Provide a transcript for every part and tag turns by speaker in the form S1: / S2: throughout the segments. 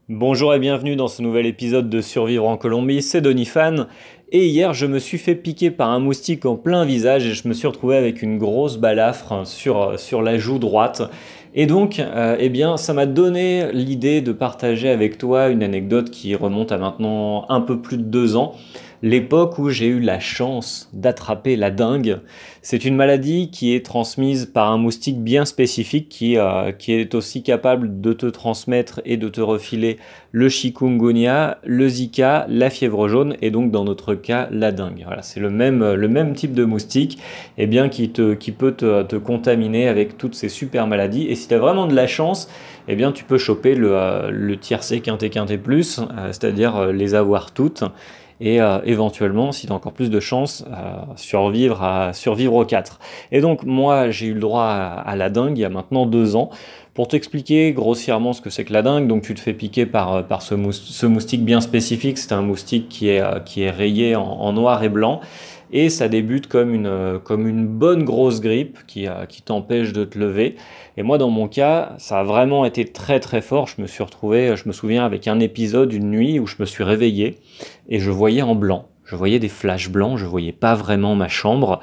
S1: Bonjour et bienvenue dans ce nouvel épisode de Survivre en Colombie, c'est Donifan. Et hier, je me suis fait piquer par un moustique en plein visage et je me suis retrouvé avec une grosse balafre sur la joue droite. Et donc, eh bien, ça m'a donné l'idée de partager avec toi une anecdote qui remonte à maintenant un peu plus de 2 ans. L'époque où j'ai eu la chance d'attraper la dengue. C'est une maladie qui est transmise par un moustique bien spécifique qui est aussi capable de te transmettre et de te refiler le chikungunya, le Zika, la fièvre jaune et donc dans notre cas la dengue. Voilà, c'est le même type de moustique qui peut te contaminer avec toutes ces super maladies. Et si tu as vraiment de la chance, eh bien tu peux choper le tiercé quinté quinté plus, c'est-à-dire les avoir toutes et éventuellement, si tu as encore plus de chance, survivre aux 4. Et donc moi, j'ai eu le droit à la dengue il y a maintenant 2 ans. Pour t'expliquer grossièrement ce que c'est que la dengue, donc tu te fais piquer par ce moustique bien spécifique. C'est un moustique qui est rayé en noir et blanc. Et ça débute comme une bonne grosse grippe qui t'empêche de te lever. Et moi, dans mon cas, ça a vraiment été très très fort. Je me suis retrouvé, je me souviens, avec un épisode, une nuit où je me suis réveillé et je voyais en blanc. Je voyais des flashs blancs, je voyais pas vraiment ma chambre.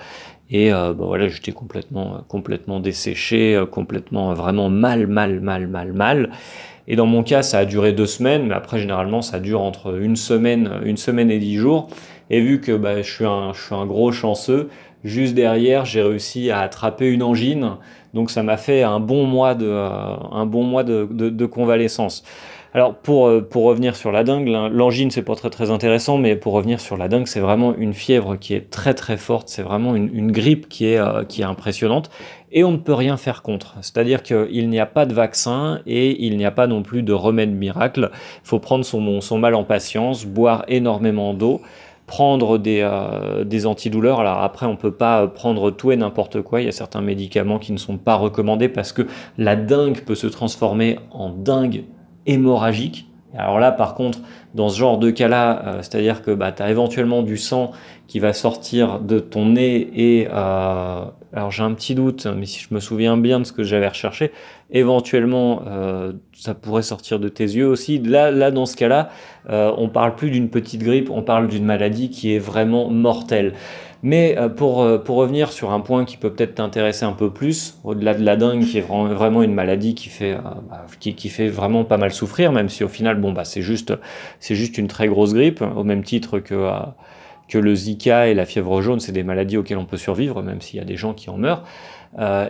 S1: Et voilà, j'étais complètement desséché, complètement vraiment mal. Et dans mon cas, ça a duré 2 semaines, mais après, généralement, ça dure entre une semaine et 10 jours. Et vu que je suis un gros chanceux, juste derrière, j'ai réussi à attraper une angine. Donc ça m'a fait un bon mois de convalescence. Alors pour revenir sur la dengue, l'angine c'est pas très très intéressant, mais pour revenir sur la dengue, c'est vraiment une fièvre qui est très très forte, c'est vraiment une grippe qui est impressionnante et on ne peut rien faire contre. C'est-à-dire qu'il n'y a pas de vaccin et il n'y a pas non plus de remède miracle. Il faut prendre son mal en patience, boire énormément d'eau, prendre des antidouleurs. Alors après, on peut pas prendre tout et n'importe quoi. Il y a certains médicaments qui ne sont pas recommandés parce que la dengue peut se transformer en dengue hémorragique. Alors là, par contre, dans ce genre de cas-là, c'est-à-dire que tu as éventuellement du sang qui va sortir de ton nez et alors j'ai un petit doute, mais si je me souviens bien de ce que j'avais recherché, éventuellement ça pourrait sortir de tes yeux aussi. Là dans ce cas-là, on parle plus d'une petite grippe, on parle d'une maladie qui est vraiment mortelle. Mais pour revenir sur un point qui peut peut-être t'intéresser un peu plus, au-delà de la dengue, qui est vraiment une maladie qui fait vraiment pas mal souffrir, même si au final, c'est juste une très grosse grippe, au même titre que le Zika et la fièvre jaune, c'est des maladies auxquelles on peut survivre, même s'il y a des gens qui en meurent.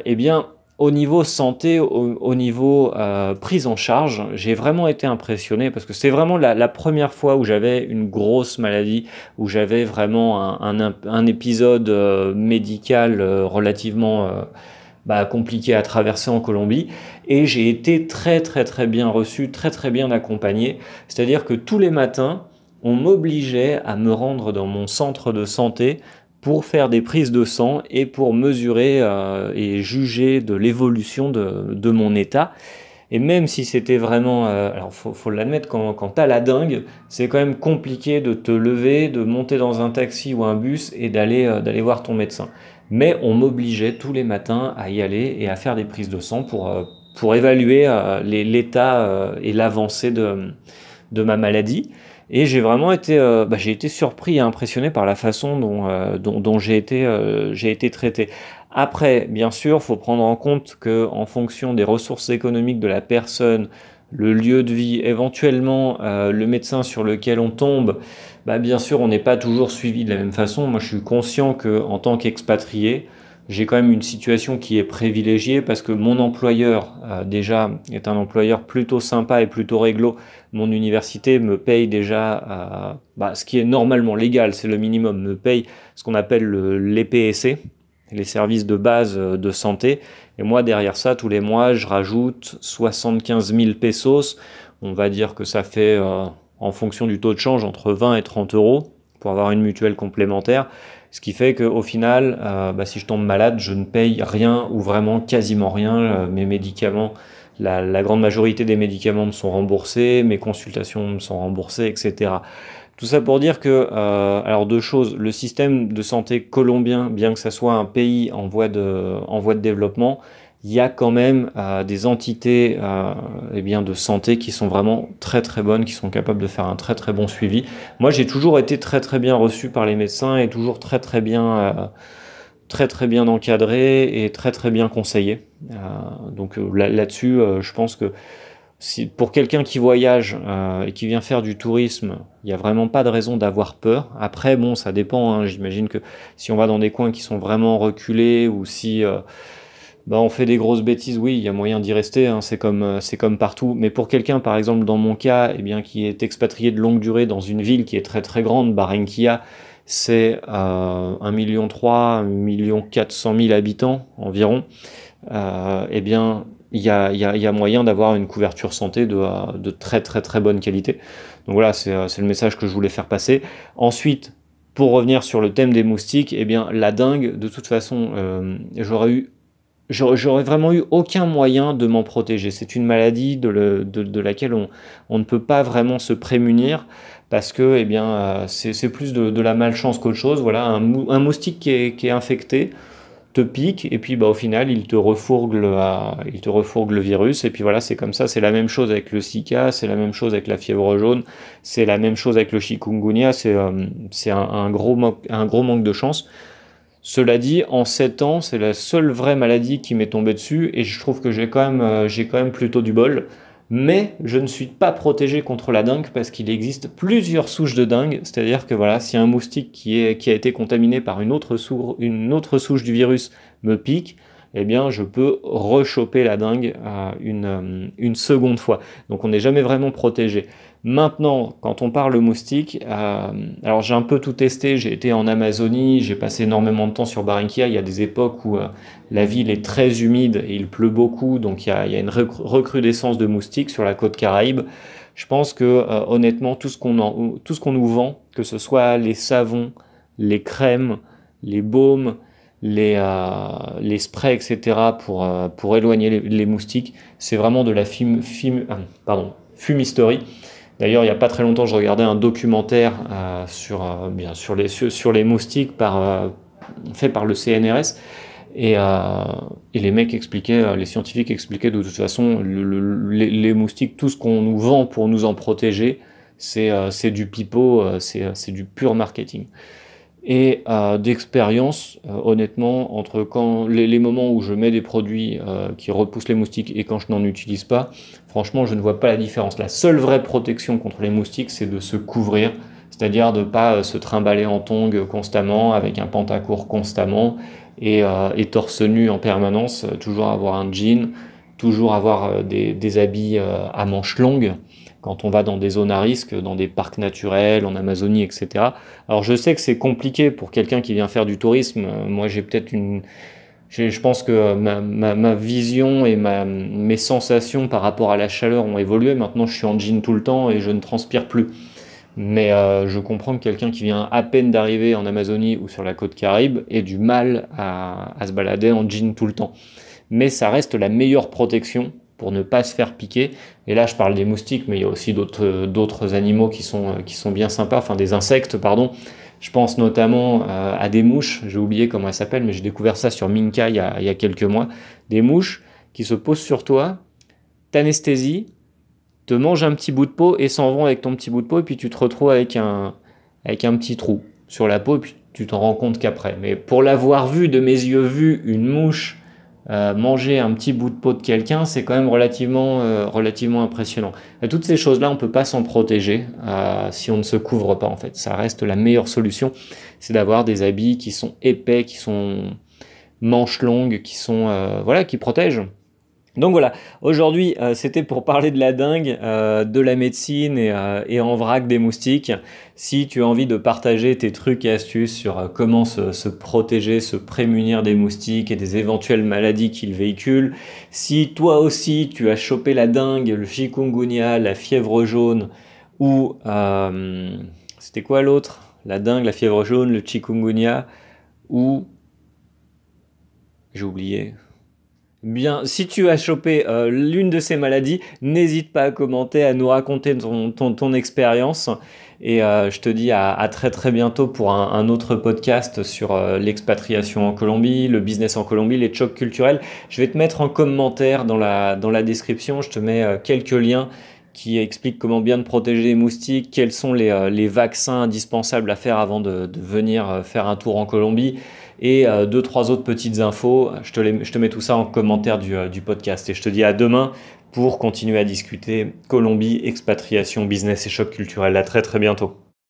S1: Eh bien, au niveau santé, au niveau prise en charge, j'ai vraiment été impressionné parce que c'est vraiment la première fois où j'avais une grosse maladie, où j'avais vraiment un épisode médical relativement compliqué à traverser en Colombie. Et j'ai été très très très bien reçu, très très bien accompagné. C'est-à-dire que tous les matins, on m'obligeait à me rendre dans mon centre de santé pour faire des prises de sang et pour mesurer et juger de l'évolution de mon état. Et même si c'était vraiment... alors faut l'admettre, quand t'as la dengue, c'est quand même compliqué de te lever, de monter dans un taxi ou un bus et d'aller voir ton médecin. Mais on m'obligeait tous les matins à y aller et à faire des prises de sang pour évaluer l'état et l'avancée de ma maladie. Et j'ai été surpris et impressionné par la façon dont j'ai été traité. Après, bien sûr, il faut prendre en compte que, en fonction des ressources économiques de la personne, le lieu de vie, éventuellement le médecin sur lequel on tombe, bien sûr, on n'est pas toujours suivi de la même façon. Moi, je suis conscient que, en tant qu'expatrié, j'ai quand même une situation qui est privilégiée parce que mon employeur, déjà, est un employeur plutôt sympa et plutôt réglo. Mon université me paye déjà, ce qui est normalement légal, c'est le minimum, me paye ce qu'on appelle les PSC, les services de base de santé. Et moi, derrière ça, tous les mois, je rajoute 75 000 pesos. On va dire que ça fait, en fonction du taux de change, entre 20 et 30 euros pour avoir une mutuelle complémentaire. Ce qui fait qu'au final, si je tombe malade, je ne paye rien ou vraiment quasiment rien. Mes médicaments, la grande majorité des médicaments me sont remboursés, mes consultations me sont remboursées, etc. Tout ça pour dire que, alors deux choses, le système de santé colombien, bien que ça soit un pays en voie de développement, il y a quand même des entités de santé qui sont vraiment très très bonnes, qui sont capables de faire un très très bon suivi. Moi, j'ai toujours été très très bien reçu par les médecins et toujours très très bien encadré et très très bien conseillé. Là-dessus, je pense que si, pour quelqu'un qui voyage et qui vient faire du tourisme, il n'y a vraiment pas de raison d'avoir peur. Après, bon, ça dépend, hein. J'imagine que si on va dans des coins qui sont vraiment reculés ou si on fait des grosses bêtises, oui, il y a moyen d'y rester, hein. C'est comme partout. Mais pour quelqu'un, par exemple, dans mon cas, qui est expatrié de longue durée dans une ville qui est très très grande, Barranquilla, c'est 1,3 million, 1,4 million habitants environ. Il y a moyen d'avoir une couverture santé de très très très bonne qualité. Donc voilà, c'est le message que je voulais faire passer. Ensuite, pour revenir sur le thème des moustiques, la dengue, de toute façon, j'aurais vraiment eu aucun moyen de m'en protéger. C'est une maladie de laquelle on ne peut pas vraiment se prémunir parce que c'est plus de la malchance qu'autre chose. Voilà, un moustique qui est infecté te pique et puis au final il te refourgue le virus et puis voilà, c'est comme ça. C'est la même chose avec le Zika, c'est la même chose avec la fièvre jaune, c'est la même chose avec le chikungunya. C'est un gros manque de chance. Cela dit, en 7 ans, c'est la seule vraie maladie qui m'est tombée dessus et je trouve que j'ai quand même plutôt du bol. Mais je ne suis pas protégé contre la dengue parce qu'il existe plusieurs souches de dengue. C'est-à-dire que voilà, si un moustique qui a été contaminé par une autre souche du virus me pique, je peux rechoper la dengue une seconde fois. Donc on n'est jamais vraiment protégé. Maintenant, quand on parle moustique, alors j'ai un peu tout testé, j'ai été en Amazonie, j'ai passé énormément de temps sur Barranquilla, il y a des époques où la ville est très humide et il pleut beaucoup, donc il y a une recrudescence de moustiques sur la côte Caraïbe. Je pense que honnêtement, tout ce qu'on nous vend, que ce soit les savons, les crèmes, les baumes, les sprays, etc., pour éloigner les moustiques, c'est vraiment de la fumisterie. D'ailleurs, il n'y a pas très longtemps, je regardais un documentaire sur les moustiques fait par le CNRS. Et les mecs expliquaient, les scientifiques expliquaient de toute façon, les moustiques, tout ce qu'on nous vend pour nous en protéger, c'est du pipeau, c'est du pur marketing. Et d'expérience, honnêtement, entre les moments où je mets des produits qui repoussent les moustiques et quand je n'en utilise pas, franchement, je ne vois pas la différence. La seule vraie protection contre les moustiques, c'est de se couvrir, c'est-à-dire de ne pas se trimballer en tongs constamment, avec un pantacourt constamment, et torse nu en permanence, toujours avoir un jean, toujours avoir des habits à manches longues, quand on va dans des zones à risque, dans des parcs naturels, en Amazonie, etc. Alors je sais que c'est compliqué pour quelqu'un qui vient faire du tourisme. Moi je pense que ma vision et mes sensations par rapport à la chaleur ont évolué. Maintenant je suis en jean tout le temps et je ne transpire plus. Mais je comprends que quelqu'un qui vient à peine d'arriver en Amazonie ou sur la côte Caraïbe ait du mal à se balader en jean tout le temps. Mais ça reste la meilleure protection pour ne pas se faire piquer. Et là, je parle des moustiques, mais il y a aussi d'autres animaux qui sont bien sympas, enfin des insectes, pardon. Je pense notamment à des mouches, j'ai oublié comment elles s'appellent, mais j'ai découvert ça sur Minka il y a quelques mois. Des mouches qui se posent sur toi, t'anesthésient, te mangent un petit bout de peau et s'en vont avec ton petit bout de peau, et puis tu te retrouves avec un petit trou sur la peau, et puis tu t'en rends compte qu'après. Mais pour l'avoir vu de mes yeux vus, une mouche manger un petit bout de peau de quelqu'un, c'est quand même relativement impressionnant. Et toutes ces choses-là, on ne peut pas s'en protéger si on ne se couvre pas en fait. Ça reste la meilleure solution, c'est d'avoir des habits qui sont épais, qui sont manches longues, qui protègent. Donc voilà, aujourd'hui c'était pour parler de la dengue, de la médecine et en vrac des moustiques. Si tu as envie de partager tes trucs et astuces sur comment se protéger, se prémunir des moustiques et des éventuelles maladies qu'ils véhiculent, si toi aussi tu as chopé la dengue, le chikungunya, la fièvre jaune ou c'était quoi l'autre? La dengue, la fièvre jaune, le chikungunya ou j'ai oublié. Bien, si tu as chopé l'une de ces maladies, n'hésite pas à commenter, à nous raconter ton expérience. Et je te dis à très très bientôt pour un autre podcast sur l'expatriation en Colombie, le business en Colombie, les chocs culturels. Je vais te mettre en commentaire dans la description, je te mets quelques liens qui expliquent comment bien te protéger des moustiques, quels sont les vaccins indispensables à faire avant de venir faire un tour en Colombie et deux, trois autres petites infos. Je te mets tout ça en commentaire du podcast et je te dis à demain pour continuer à discuter Colombie, expatriation, business et choc culturel. À très très bientôt.